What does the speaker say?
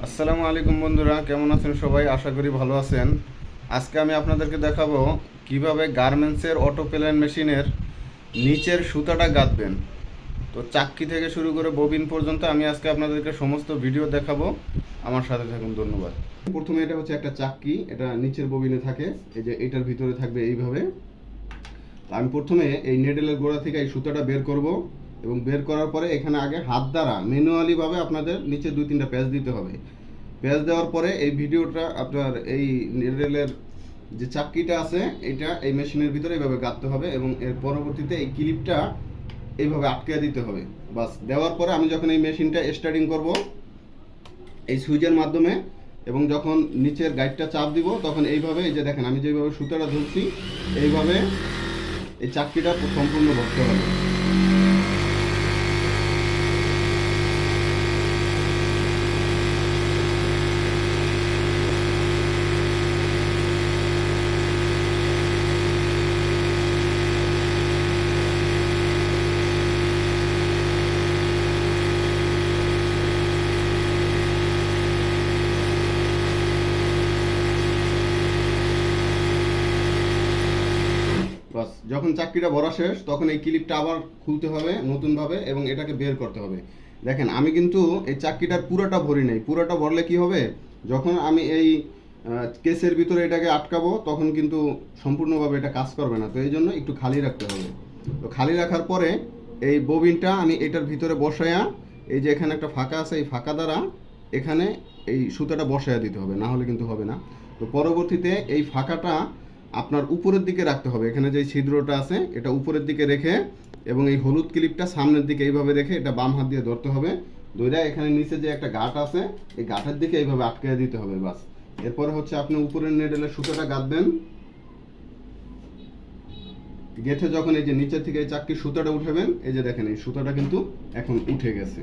আসসালামু আলাইকুম বন্ধুরা, কেমন আছেন সবাই? আশা করি ভালো আছেন। আজকে আমি আপনাদেরকে দেখাবো কিভাবে গার্মেন্টসের অটো প্লেন মেশিনের নিচের সুতাটা গাঁথবেন। তো চাক্কি থেকে শুরু করে ববিন পর্যন্ত আমি আজকে আপনাদেরকে সমস্ত ভিডিও দেখাবো। আমার সাথে থাকুন, ধন্যবাদ। প্রথমে এটা হচ্ছে একটা চাক্কি, এটা নিচের ববিনে থাকে, এই যে এটার ভিতরে থাকবে এইভাবে। আমি প্রথমে এই নেডেলের গোড়া থেকে এই সুতাটা বের করব এবং বের করার পরে এখানে আগে হাত দ্বারা ম্যানুয়ালিভাবে আপনাদের নিচে 2-3টা প্যাচ দিতে হবে। প্যাচ দেওয়ার পরে এই ভিডিওটা আপনার এই নেডেলের যে চাক্কিটা আছে এটা এই মেশিনের ভিতরে এইভাবে গাঁথতে হবে এবং এর পরবর্তীতে এই ক্লিপটা এইভাবে আটকে দিতে হবে। বাস, দেওয়ার পরে আমি যখন এই মেশিনটা স্টার্টিং করব এই সুইচের মাধ্যমে এবং যখন নিচের গাইডটা চাপ দিব তখন এইভাবে, এই যে দেখেন আমি যেভাবে সুতাটা ধরছি এইভাবে এই চাক্কিটা সম্পূর্ণ ভরতে হবে। বাস, যখন চাকরিটা ভরা শেষ তখন এই ক্লিপটা আবার খুলতে হবে নতুনভাবে এবং এটাকে বের করতে হবে। দেখেন আমি কিন্তু এই চাকরিটার পুরোটা ভরি নাই। পুরোটা ভরলে কি হবে, যখন আমি এই কেসের ভিতরে এটাকে আটকাবো তখন কিন্তু সম্পূর্ণভাবে এটা কাজ করবে না। তো এই জন্য একটু খালি রাখতে হবে। তো খালি রাখার পরে এই ববিনটা আমি এটার ভিতরে বসায়া, এই যে এখানে একটা ফাঁকা আছে, এই ফাঁকা দ্বারা এখানে এই সুতাটা বসায়া দিতে হবে, না হলে কিন্তু হবে না। তো পরবর্তীতে এই ফাঁকাটা আপনার উপরের দিকে রাখতে হবে। এখানে যে ছিদ্রটা আছে এটা উপরের দিকে রেখে এবং এই হলুদ ক্লিপটা সামনের দিকে এইভাবে রেখে এটা বাম হাত দিয়ে ধরতে হবে। ধরে এখানে নিচে যে একটা গাঁট আছে এই গাঁটের দিকে এইভাবে আটকে দিতে হবে। বাস, এরপরে হচ্ছে আপনি উপরের নেডেলের সুতোটা গাঁথবেন। গেঁথে যখন এই যে নিচের থেকে এই চাকরির সুতাটা উঠাবেন, এই যে দেখেন এই সুতাটা কিন্তু এখন উঠে গেছে।